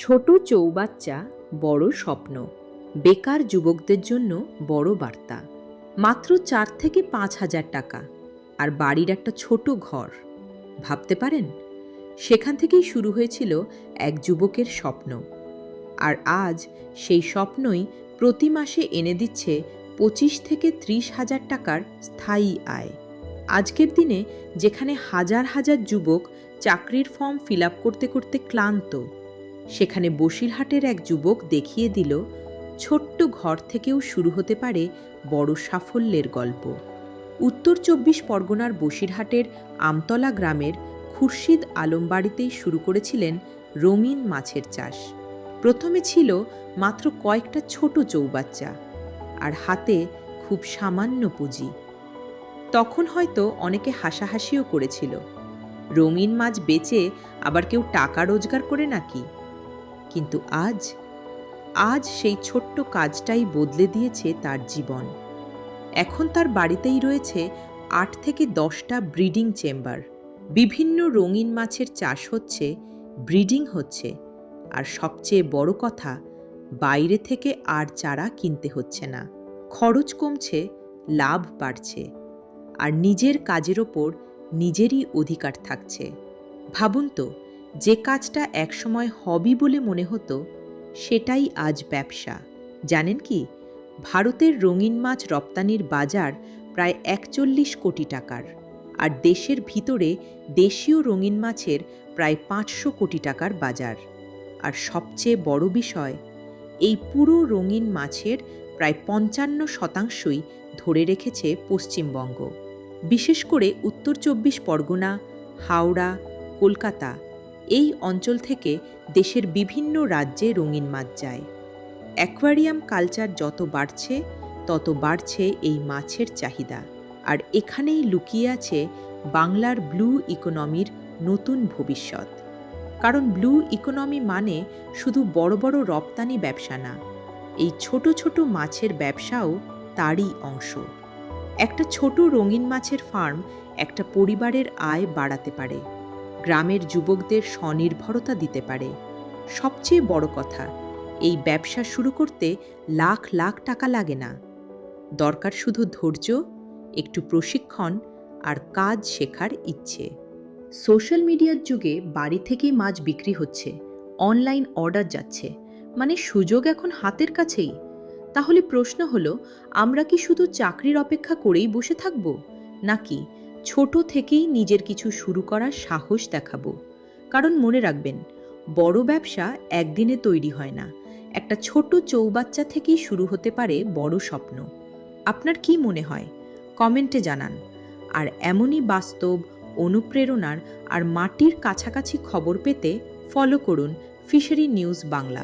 ছোট চৌবাচ্চা বড় স্বপ্ন, বেকার যুবকদের জন্য বড় বার্তা। মাত্র ৪ থেকে ৫,০০০ টাকা আর বাড়ির একটা ছোট ঘর। ভাবতে পারেন, সেখান থেকেই শুরু হয়েছিল এক যুবকের স্বপ্ন। আর আজ সেই স্বপ্নই প্রতি মাসে এনে দিচ্ছে ২৫ থেকে ৩০,০০০ টাকার স্থায়ী আয়। আজকের দিনে যেখানে হাজার হাজার যুবক চাকরির ফর্ম ফিল আপ করতে করতে ক্লান্ত, সেখানে বসিরহাটের এক যুবক দেখিয়ে দিল ছোট্ট ঘর থেকেও শুরু হতে পারে বড় সাফল্যের গল্প। উত্তর ২৪ পরগনার বসিরহাটের আমতলা গ্রামের খুরশিদ আলম বাড়িতেই শুরু করেছিলেন রঙিন মাছের চাষ। প্রথমে ছিল মাত্র কয়েকটা ছোট চৌবাচ্চা আর হাতে খুব সামান্য পুঁজি। তখন হয়তো অনেকে হাসাহাসিও করেছিল, রঙিন মাছ বেচে আবার কেউ টাকা রোজগার করে নাকি। কিন্তু আজ সেই ছোট্ট কাজটাই বদলে দিয়েছে তার জীবন। এখন তার বাড়িতেই রয়েছে ৮ থেকে ১০টা ব্রিডিং চেম্বার। বিভিন্ন রঙিন মাছের চাষ হচ্ছে, ব্রিডিং হচ্ছে, আর সবচেয়ে বড় কথা, বাইরে থেকে আর চারা কিনতে হচ্ছে না। খরচ কমছে, লাভ বাড়ছে, আর নিজের কাজের ওপর নিজেরই অধিকার থাকছে। ভাবুন তো, যে কাজটা একসময় হবি বলে মনে হতো, সেটাই আজ ব্যবসা। জানেন কি, ভারতের রঙিন মাছ রপ্তানির বাজার প্রায় ৪১ কোটি টাকার, আর দেশের ভিতরে দেশীয় রঙিন মাছের প্রায় ৫০০ কোটি টাকার বাজার। আর সবচেয়ে বড় বিষয়, এই পুরো রঙিন মাছের প্রায় ৫৫% ধরে রেখেছে পশ্চিমবঙ্গ। বিশেষ করে উত্তর ২৪ পরগনা, হাওড়া, কলকাতা, এই অঞ্চল থেকে দেশের বিভিন্ন রাজ্যে রঙিন মাছ যায়। অ্যাকোয়ারিয়াম কালচার যত বাড়ছে, তত বাড়ছে এই মাছের চাহিদা। আর এখানেই লুকিয়ে আছে বাংলার ব্লু ইকোনমির নতুন ভবিষ্যৎ। কারণ ব্লু ইকোনমি মানে শুধু বড় বড় রপ্তানি ব্যবসা না, এই ছোট ছোট মাছের ব্যবসাও তারই অংশ। একটা ছোট রঙিন মাছের ফার্ম একটা পরিবারের আয় বাড়াতে পারে, গ্রামের যুবকদের স্বনির্ভরতা দিতে পারে। সবচেয়ে বড় কথা, এই ব্যবসা শুরু করতে লাখ লাখ টাকা লাগে না। দরকার শুধু ধৈর্য, একটু প্রশিক্ষণ আর কাজ শেখার ইচ্ছে। সোশ্যাল মিডিয়ার যুগে বাড়ি থেকেই মাছ বিক্রি হচ্ছে, অনলাইন অর্ডার যাচ্ছে, মানে সুযোগ এখন হাতের কাছেই। তাহলে প্রশ্ন হলো, আমরা কি শুধু চাকরির অপেক্ষা করেই বসে থাকব, নাকি ছোট থেকেই নিজের কিছু শুরু করার সাহস দেখাবো? কারণ মনে রাখবেন, বড় ব্যবসা একদিনে তৈরি হয় না, একটা ছোট চৌবাচ্চা থেকেই শুরু হতে পারে বড় স্বপ্ন। আপনার কি মনে হয়? কমেন্টে জানান। আর এমনই বাস্তব, অনুপ্রেরণার আর মাটির কাছাকাছি খবর পেতে ফলো করুন ফিশারি নিউজ বাংলা।